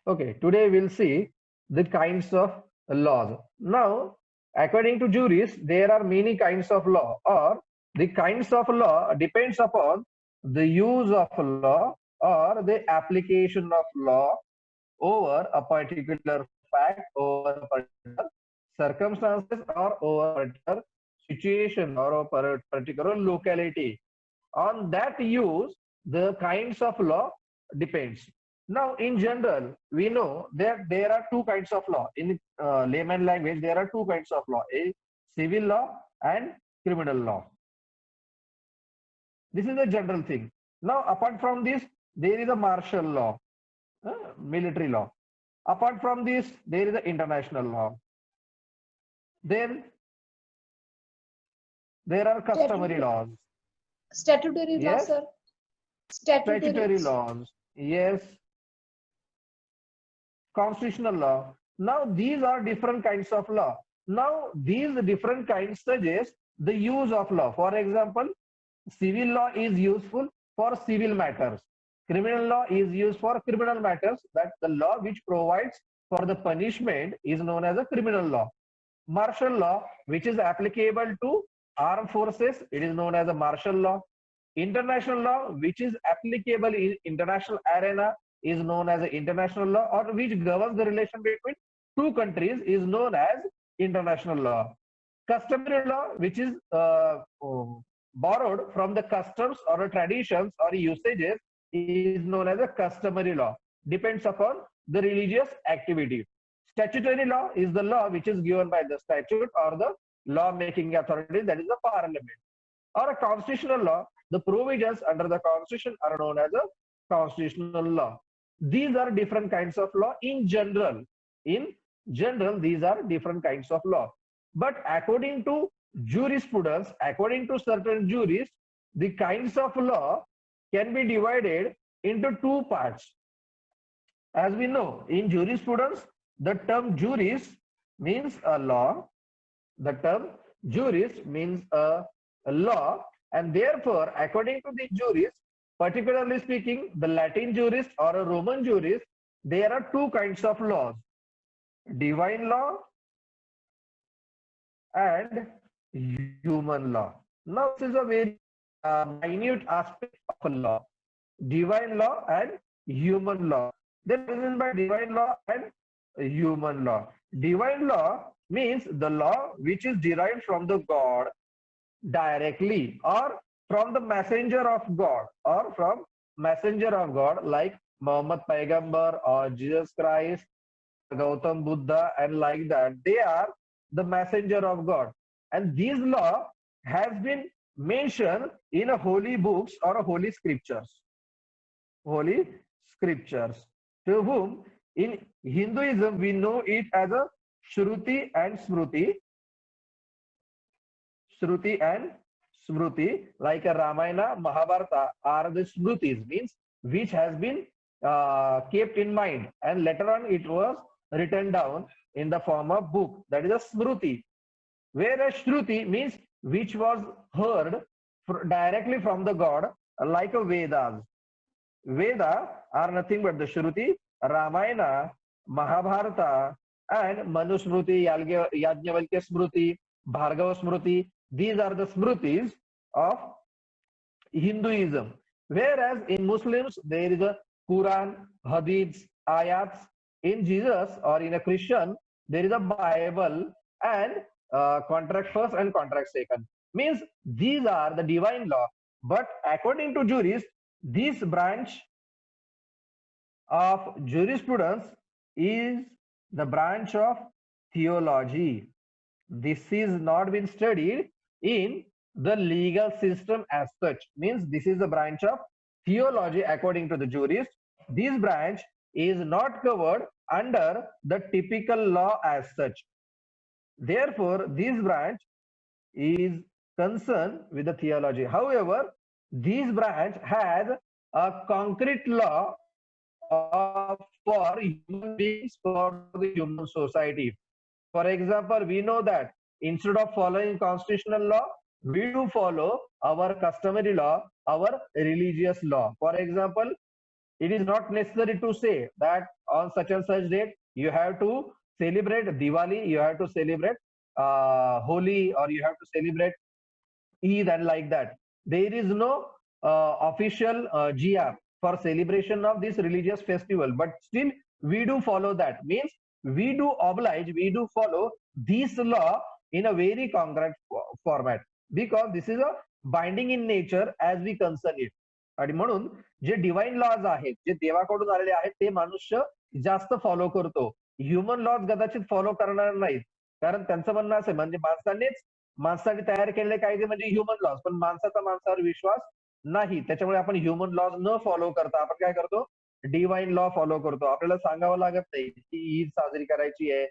Okay, today we'll see the kinds of laws. Now, according to jurists, there are many kinds of law, or the kinds of law depends upon the use of law or the application of law over a particular fact, over a particular circumstances, or over a particular situation or a particular locality. On that use, the kinds of law depends. Now, in general, we know that there are two kinds of law. In layman language, there are two kinds of law: a civil law and criminal law. This is a general thing. Now, apart from this, there is a martial law, military law. Apart from this, there is the international law. Then there are customary Statutory, laws. statutory law, Yes, sir. Statutory. statutory laws. Yes, constitutional law. Now, these are different kinds of law. Now, these different kinds suggest the use of law. For example, civil law is useful for civil matters. Criminal law is used for criminal matters. That the law which provides for the punishment is known as a criminal law. Martial law, which is applicable to armed forces, it is known as a martial law. International law, which is applicable in international arena, is known as international law, or which governs the relation between two countries, is known as international law. Customary law, which is borrowed from the customs or traditions or usages, is known as a customary law. Depends upon the religious activity. Statutory law is the law which is given by the statute or the law making authority, that is the parliament. Or a constitutional law, the provisions under the constitution are known as a constitutional law. These are different kinds of law in general. In general, these are different kinds of law. But according to jurisprudence, according to certain jurists, the kinds of law can be divided into two parts. As we know, in jurisprudence, the term juris means a law. The term jurist means a law, and therefore, according to the jurist, particularly speaking, the Latin jurist or a Roman jurist, there are two kinds of laws: divine law and human law. Now, this is a very minute aspect of a law: divine law and human law. Then, what is meant by divine law and human law? Divine law means the law which is derived from the God directly, or from the messenger of God, or from messenger of God like Muhammad Paigambar or Jesus Christ or Gautam Buddha, and like that. They are the messenger of God. And these law has been mentioned in a holy books or a holy scriptures. Holy scriptures. To whom in Hinduism we know it as a Shruti and Smruti. Shruti and Smruti, like a Ramayana, Mahabharata, are the Smrutis, means which has been kept in mind, and later on it was written down in the form of book. That is a Smruti. Whereas Shruti means which was heard directly from the God, like a Vedas. Veda are nothing but the Shruti, Ramayana, Mahabharata, and Manusmruti, Yajnavalkya Smruti, Bhargava Smruti. These are the Smrutis of Hinduism. Whereas in Muslims, there is a Quran, Hadiths, Ayats. In Jesus or in a Christian, there is a Bible and contract first and contract second. Means these are the divine law. But according to jurists, this branch of jurisprudence is the branch of theology. This is not been studied in the legal system as such. Means this is the branch of theology according to the jurist. This branch is not covered under the typical law as such. Therefore, this branch is concerned with the theology. However, this branch has a concrete law for human beings, for the human society. For example, we know that instead of following constitutional law, we do follow our customary law, our religious law. For example, It is not necessary to say that on such and such date you have to celebrate Diwali, you have to celebrate Holi, or you have to celebrate Eid and like that. There is no official GR for celebration of this religious festival, but still we do follow that. Means we do oblige, we do follow this law in a very concrete format, because this is a binding in nature as we concern it. आणि म्हणून जे divine laws आहेत, जे देवाकडून आलेले आहेत, ते मनुष्य जास्त follow करतो. Human laws कदाचित फॉलो करणार नाहीत, कारण त्यांचं म्हणणं असं म्हणजे माणसाने तयार केलेले कायदे म्हणजे ह्युमन लॉज, पण माणसाचा माणसावर विश्वास नाही. त्याच्यामुळे आपण ह्युमन लॉज न फॉलो करता आपण काय करतो, डिवाइन लॉ फॉलो करतो. आपल्याला सांगावं लागत नाही की ईद साजरी करायची आहे,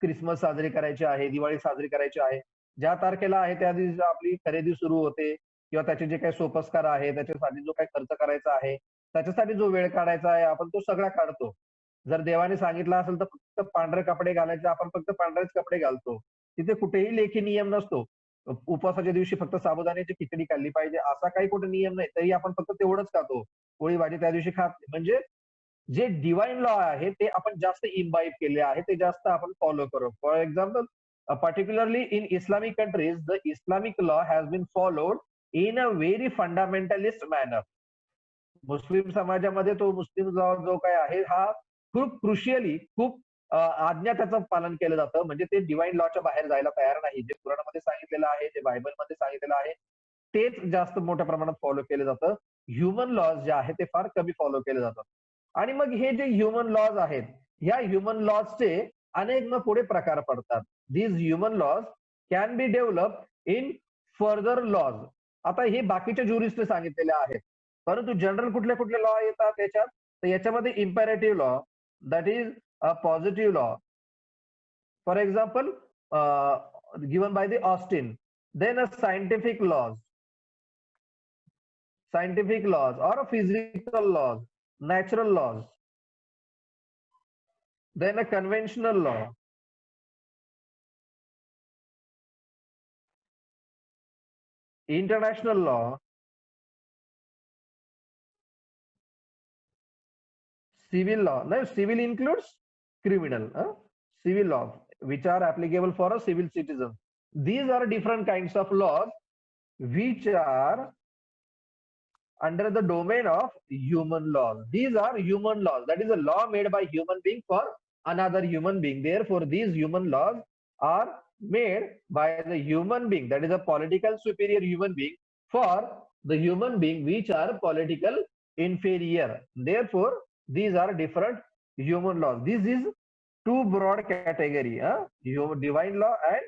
क्रिसमस साजरी करायची आहे, दिवाळी साजरी करायची आहे. ज्या तारखेला आहे त्या दिवशी आपली खरेदी सुरू होते, किंवा त्याचे जे काही सोपस्कार आहे, त्याच्यासाठी जो काही खर्च करायचा आहे, त्याच्यासाठी जो वेळ काढायचा आहे, आपण तो सगळा काढतो. जर देवाने सांगितलं असेल तर फक्त पांढरे कपडे घालायचे, आपण फक्त पांढरेच कपडे घालतो. तिथे कुठेही लेखी नियम नसतो. उपवासाच्या दिवशी फक्त साबुदाण्याची खिचडी खाल्ली पाहिजे असा काही कुठे नियम नाही, तरी आपण फक्त तेवढंच खातो. पोळी भाजी त्या दिवशी खात नाही. म्हणजे जे डिवाइन लॉ आहे ते आपण जास्त इम्बाईब केले आहे, ते जास्त आपण फॉलो करू. For example, particularly in Islamic countries, the Islamic law has been followed in a very fundamentalist manner. मुस्लिम समाजामध्ये तो मुस्लिम लॉ जो काय आहे हा खूप क्रुशियली, खूप आज्ञा त्याचं पालन केलं जातं. म्हणजे ते डिवाइन लॉच्या बाहेर जायला तयार नाही. जे कुराणमध्ये सांगितलेलं आहे, जे बायबलमध्ये सांगितलेलं आहे, तेच जास्त मोठ्या प्रमाणात फॉलो केलं जातं. ह्युमन लॉज जे आहे ते फार कमी फॉलो केले जातात. आणि मग हे जे ह्युमन लॉज आहेत, ह्या ह्युमन लॉजचे अनेक मग पुढे प्रकार पडतात. These human laws can be develop in further laws. आता हे बाकीच्या ज्युरिस्टने सांगितलेले आहेत, परंतु जनरल कुठले कुठले लॉ येतात त्याच्यात, तर याच्यामध्ये imperative law, that is a positive law. For example, given by the Austin. Then a scientific laws or a physical laws, natural laws. Then a conventional law. International law. Civil law. Now, civil includes criminal. Civil law, which are applicable for a civil citizen. These are different kinds of laws which are under the domain of human laws. These are human laws. That is a law made by human being for another human being. Therefore, these human laws are made by the human being, that is a political superior human being, for the human being which are political inferior. Therefore, these are different human laws. This is two broad category, divine law and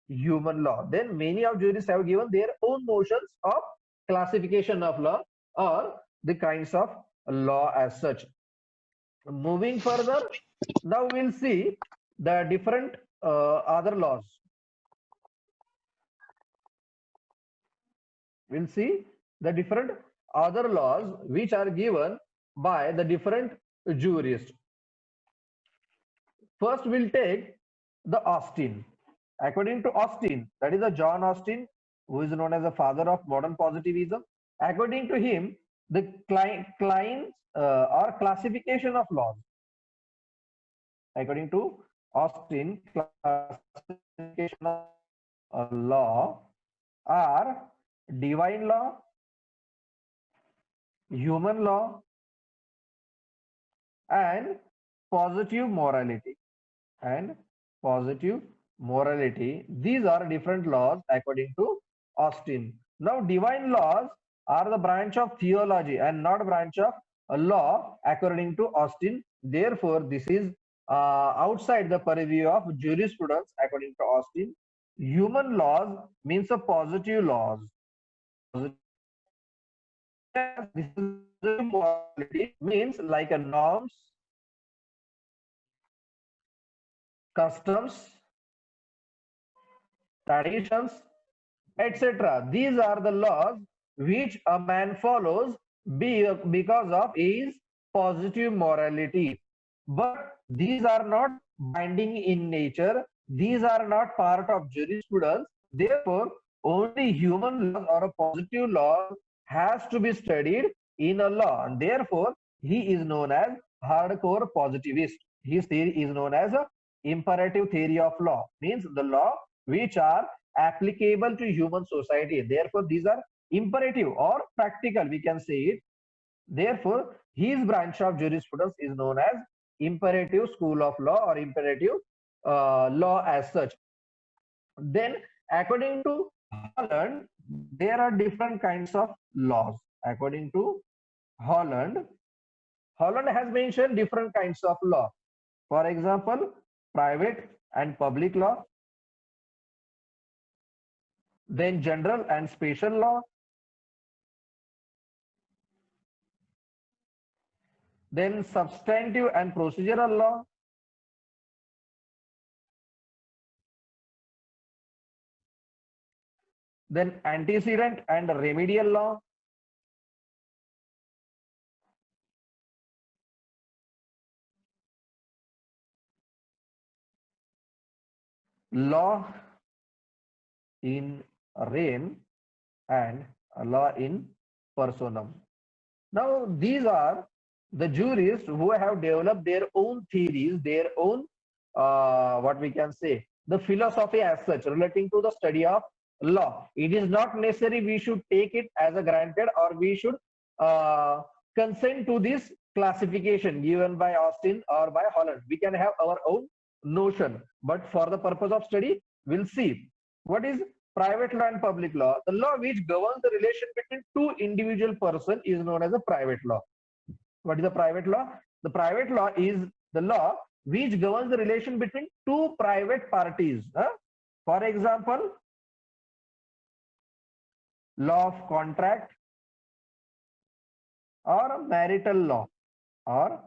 human law. Then many of jurists have given their own notions of classification of law or the kinds of law as such. Moving further, now we'll see the different other laws. We'll see the different other laws which are given by the different jurists. First, we'll take the Austin. According to Austin, that is a John Austin, who is known as the father of modern positivism. According to him, the Klein's or classification of laws. According to Austin, classification of law are divine law, human law, and positive morality. These are different laws according to Austin. Now, divine laws are the branch of theology and not branch of law according to Austin. Therefore, this is outside the purview of jurisprudence according to Austin. Human laws means a positive laws. This is morality, means like a norms, customs, traditions, etc. These are the laws which a man follows because of his positive morality. But these are not binding in nature. These are not part of jurisprudence. Therefore, only human laws or a positive law has to be studied in a law, and therefore he is known as hardcore positivist. His theory is known as a imperative theory of law, means the law which are applicable to human society. Therefore, these are imperative or practical, we can say it. Therefore, his branch of jurisprudence is known as imperative school of law or imperative law as such. Then, according to Holland, there are different kinds of laws. According to Holland, Holland has mentioned different kinds of law. For example, private and public law, then general and special law, then substantive and procedural law, then antecedent and remedial law, law in rem, and law in personam. Now, these are the jurists who have developed their own theories, their own, what we can say, the philosophy as such relating to the study of law. It is not necessary we should take it as a granted, or we should uh, consent to this classification given by Austin or by Holland. We can have our own notion, but for the purpose of study, we'll see what is private law and public law. The law which governs the relation between two individual persons is known as a private law. What is the private law? The private law is the law which governs the relation between two private parties. For example, law of contract or marital law or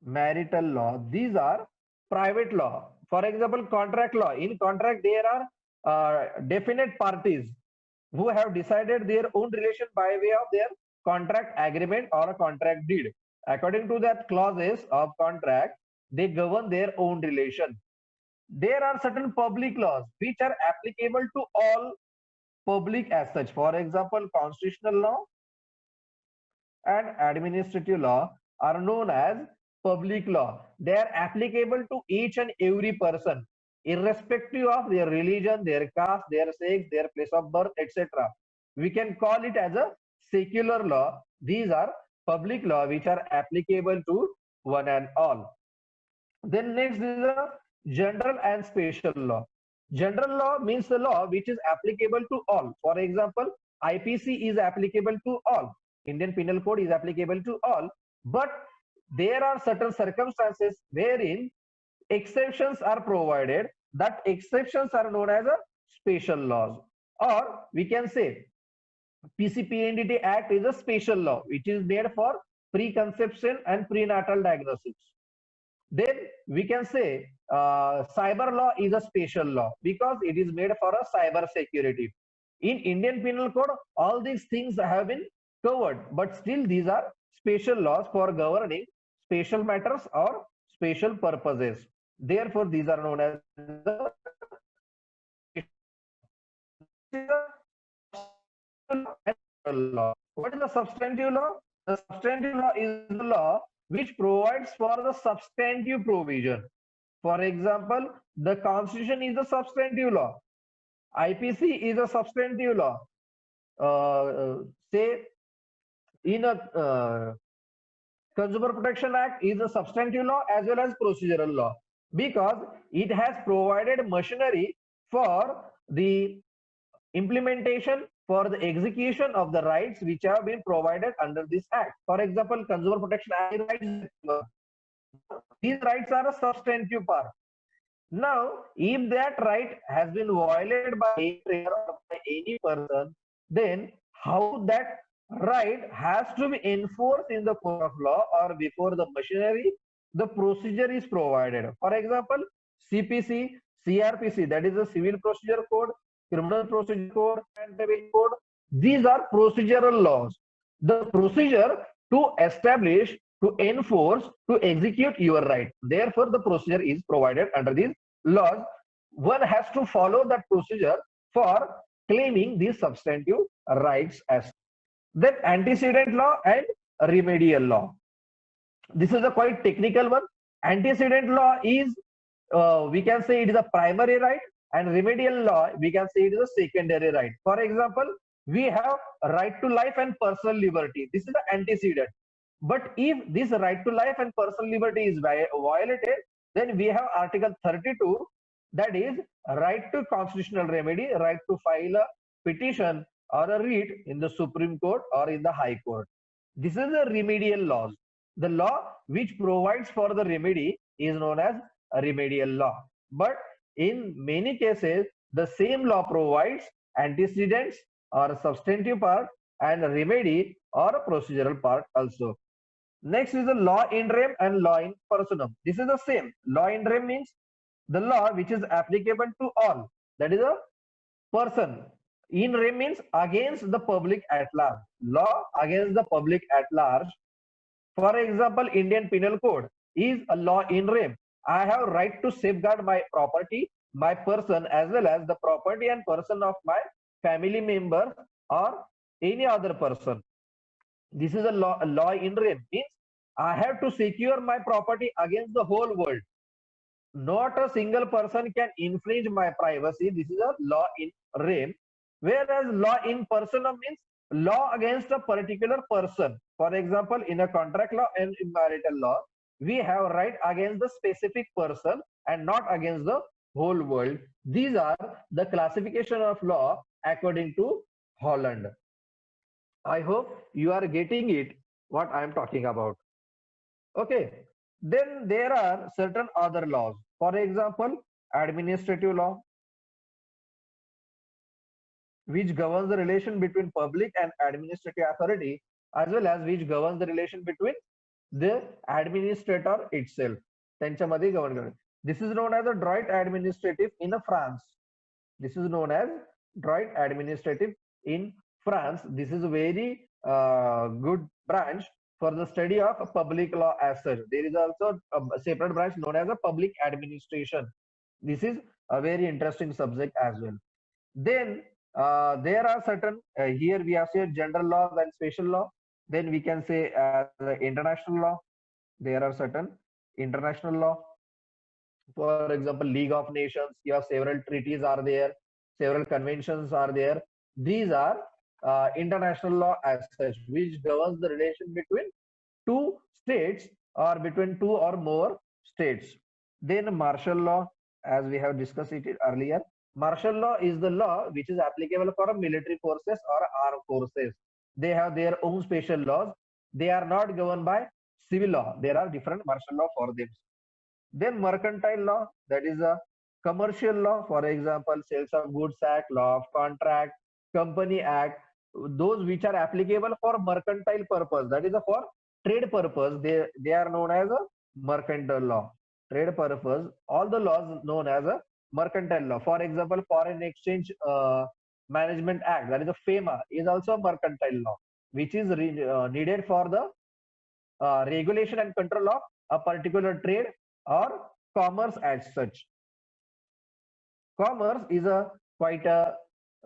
marital law. These are private law. For example, contract law. In contract, there are definite parties who have decided their own relation by way of their contract agreement or a contract deed. According to that clauses of contract, they govern their own relation. There are certain public laws which are applicable to all public as such. For example, constitutional law and administrative law are known as public law. They are applicable to each and every person, irrespective of their religion, their caste, their sex, their place of birth, etc. We can call it as a secular law. These are public law which are applicable to one and all. Then next is a general and special law. General law means the law which is applicable to all. For example, IPC is applicable to all. Indian Penal Code is applicable to all. But there are certain circumstances wherein exceptions are provided. That exceptions are known as a special laws. Or we can say PCPNDT Act is a special law which is made for preconception and prenatal diagnosis. Then we can say cyber law is a special law because it is made for a cyber security. In Indian Penal Code, all these things have been covered, but still these are special laws for governing special matters or special purposes. Therefore, these are known as the law. What is the substantive law? The substantive law is the law which provides for the substantive provision. For example, the Constitution is a substantive law. IPC is a substantive law. Say in a Consumer Protection Act is a substantive law as well as procedural law because it has provided machinery for the implementation, for the execution of the rights which have been provided under this act. For example, Consumer Protection Act rights. These rights are a substantive part. Now, if that right has been violated by any player or by any person, then how that right has to be enforced in the court of law or before the machinery, the procedure is provided. For example, CPC, CRPC, that is the Civil Procedure Code, Criminal Procedure Code, and Penal Code. These are procedural laws. The procedure to establish, to enforce, to execute your right. Therefore, the procedure is provided under these laws. One has to follow that procedure for claiming these substantive rights as. Then antecedent law and remedial law. This is a quite technical one. Antecedent law is, we can say it is a primary right, and remedial law, we can say it is a secondary right. For example, we have right to life and personal liberty. This is the antecedent. But if this right to life and personal liberty is violated, then we have Article 32, that is right to constitutional remedy, right to file a petition or a writ in the Supreme Court or in the High Court. This is the remedial laws. The law which provides for the remedy is known as a remedial law. But in many cases, the same law provides antecedents or a substantive part and a remedy or a procedural part also. Next is the law in rem and law in personam. This is the same. Law in rem means the law which is applicable to all. That is a person. In rem means against the public at large. Law against the public at large. For example, Indian Penal Code is a law in rem. I have right to safeguard my property, my person, as well as the property and person of my family member or any other person. This is a law in rem. Means I have to secure my property against the whole world. Not a single person can infringe my privacy. This is a law in rem. Whereas law in personam means law against a particular person. For example, in a contract law and in marital law, we have right against the specific person and not against the whole world. These are the classification of law according to Holland. I hope you are getting it, what I am talking about. Okay. Then there are certain other laws. For example, administrative law, which governs the relation between public and administrative authority, as well as which governs the relation between the administrator itself. त्यांच्यामध्ये govern करणे. This is known as a droit administrative in France. This is known as droit administrative in France. This is a very good branch for the study of public law as such. There is also a separate branch known as a public administration. This is a very interesting subject as well. Then there are certain, here we have said general laws and special law. Then we can say international law. There are certain international law. For example, League of Nations, you have several treaties are there, several conventions are there. These are international law as such, which governs the relation between two states or between two or more states. Then martial law, as we have discussed it earlier. Martial law is the law which is applicable for military forces or armed forces. They have their own special laws. They are not governed by civil law. There are different martial law for them. Then mercantile law, that is a commercial law. For example, Sales of Goods Act, Law of Contract, Company Act, those which are applicable for mercantile purpose, that is for trade purpose, they are known as a mercantile law. Trade purpose, all the laws known as a mercantile law. For example, Foreign Exchange Management Act, that is a FEMA, is also a mercantile law, which is needed for the regulation and control of a particular trade or commerce as such. Commerce is a quite a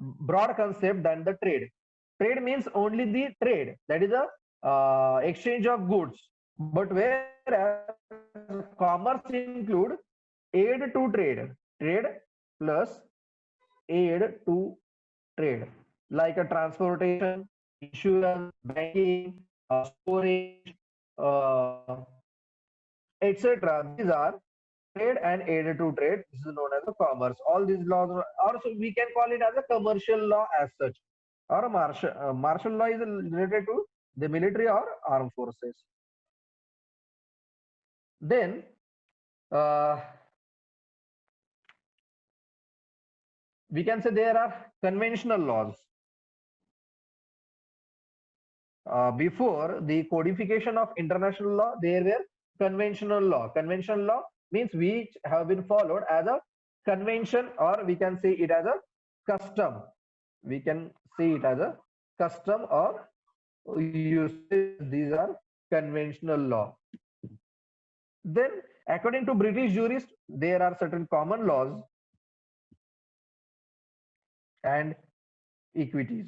broad concept than the trade. Trade means only the trade, that is a exchange of goods. But whereas commerce include aid to trade, trade plus aid to trade, like a transportation, insurance, banking, storage, etc. These are trade and aid to trade. This is known as a commerce. All these laws, also we can call it as a commercial law as such, or a martial law is related to the military or armed forces. Then we can say there are conventional laws. Before the codification of international law, there were conventional law. Conventional law means which have been followed as a convention, or we can say it as a custom. We can see it as a custom or usage. These are conventional law. Then according to British jurists, there are certain common laws and equities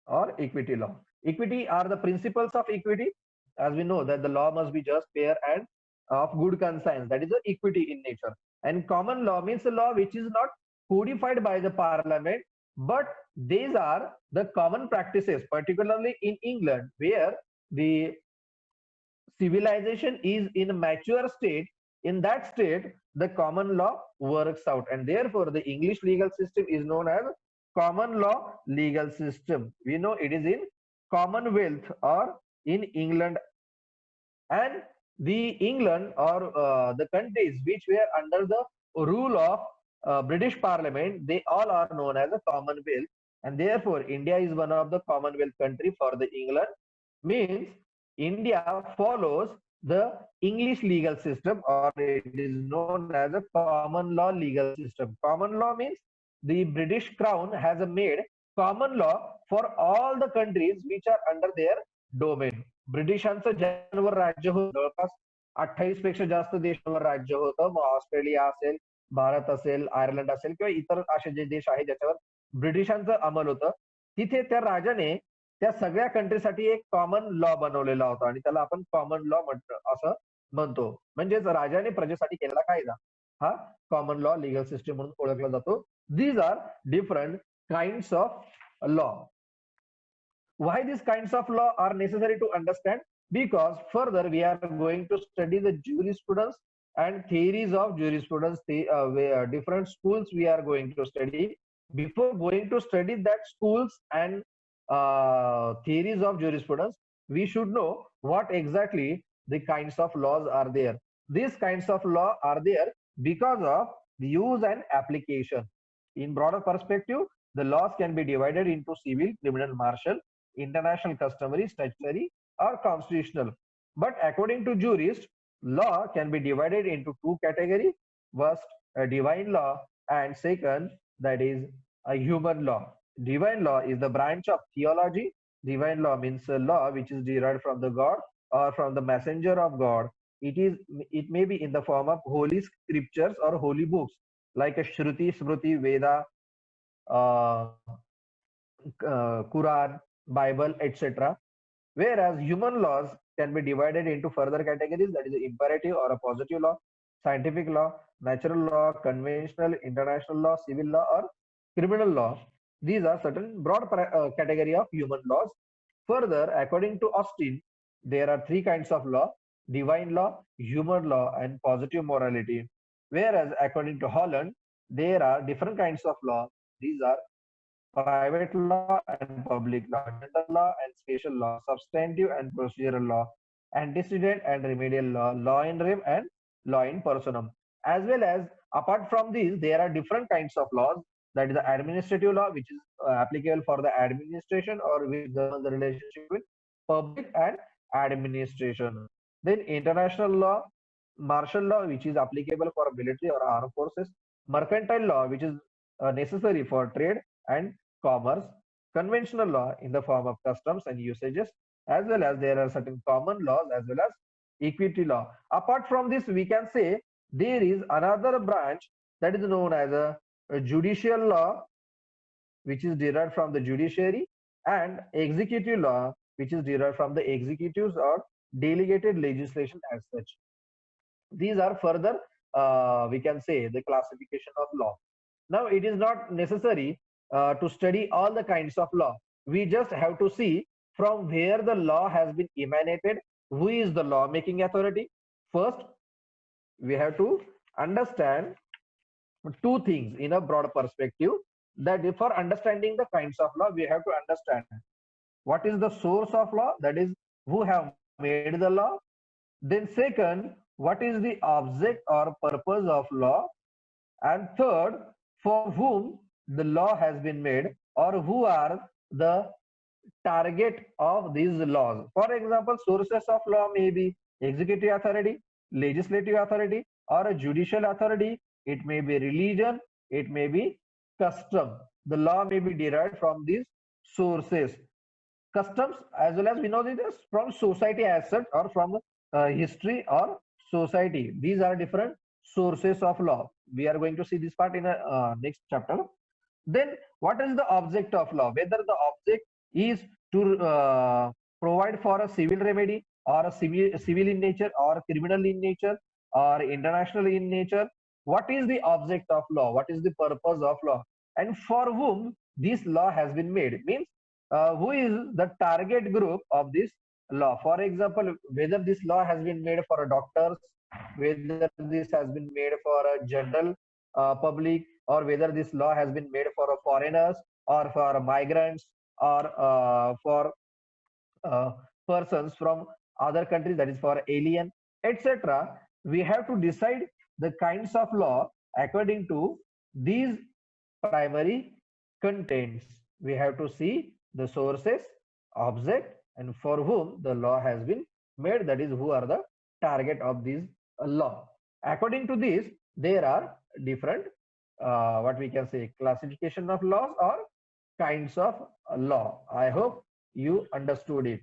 or equity law. Equity are the principles of equity. As we know that the law must be just, fair, and of good conscience. That is the equity in nature. And common law means a law which is not codified by the parliament, but these are the common practices, particularly in England, where the civilization is in a mature state. In that state, the common law works out, and therefore the English legal system is known as common law legal system. We know it is in Commonwealth or in England. And the England or the countries which were under the rule of British Parliament, they all are known as a Commonwealth, and therefore India is one of the Commonwealth country for the England. Means India follows the English legal system, or it is known as a common law legal system. Common law means the British Crown has made common law for all the countries which are under their domain. ब्रिटिशांचं जगावर राज्य होतं जवळपास 28 पेक्षा जास्त देशांवर राज्य होतं. मग Australia असेल, भारत असेल, आयर्लंड असेल किंवा इतर असे जे देश आहेत ज्याच्यावर ब्रिटिशांचं अंमल होतं, तिथे त्या राजाने त्या सगळ्या कंट्रीसाठी एक कॉमन लॉ बनवलेला होता आणि त्याला आपण कॉमन लॉ असं म्हणतो. म्हणजेच राजाने प्रजेसाठी केलेला कायदा हा कॉमन लॉ लीगल सिस्टम म्हणून ओळखला जातो. These are different kinds of law. Why these kinds of law are necessary to understand? Because further we are going to study the jurisprudence and theories of jurisprudence, different schools we are going to study. Before going to study that schools and theories of jurisprudence, we should know what exactly the kinds of laws are there. These kinds of law are there because of the use and application. In broader perspective, the laws can be divided into civil, criminal, martial, international, customary, statutory, or constitutional. But according to jurists, law can be divided into two categories. First, a divine law, and second, that is a human law. Divine law is the branch of theology. Divine law means a law which is derived from the God or from the messenger of God. It may be in the form of holy scriptures or holy books like a Shruti, Smriti, Veda, uh, Quran, Bible, etc. Whereas human laws can be divided into further categories, that is imperative or a positive law, scientific law, natural law, conventional, international law, civil law, or criminal law. These are certain broad category of human laws. Further, according to Austin, there are three kinds of law: divine law, human law, and positive morality. Whereas according to Holland, there are different kinds of law. These are private law and public law, general law and special law, substantive and procedural law, antecedent and remedial law, law in rem and law in personam. As well as apart from these, there are different kinds of laws. That is the administrative law, which is applicable for the administration or which governs the relationship with public and administration. Then international law, martial law, which is applicable for military or armed forces, mercantile law, which is necessary for trade and commerce, conventional law in the form of customs and usages, as well as there are certain common laws as well as equity law. Apart from this, we can say there is another branch that is known as a judicial law, which is derived from the judiciary, and executive law, which is derived from the executives or delegated legislation as such. These are further, we can say, the classification of law. Now, it is not necessary to study all the kinds of law. We just have to see from where the law has been emanated, who is the law making authority. First, we have to understand two things in a broad perspective, that for understanding the kinds of law, we have to understand what is the source of law, that is who have made the law. Then second, what is the object or purpose of law, and third, for whom the law has been made or who are the target of these laws. For example, sources of law may be executive authority, legislative authority, or a judicial authority. It may be religion, it may be custom. The law may be derived from these sources. Customs, as well as we know this from society as such, or from history or society. These are different sources of law. We are going to see this part in a next chapter. Then what is the object of law? Whether the object is to provide for a civil remedy or a civil in nature or criminal in nature or international in nature. What is the object of law? What is the purpose of law? And for whom this law has been made? Means who is the target group of this law? For example, whether this law has been made for a doctors, whether this has been made for a general public, or whether this law has been made for a foreigners or for migrants or for uh, persons from other countries, that is for alien, etc. We have to decide the kinds of law according to these primary contents. We have to see the sources, object, and for whom the law has been made, that is who are the target of this law. According to this, there are different what we can say classification of laws or kinds of law. I hope you understood it.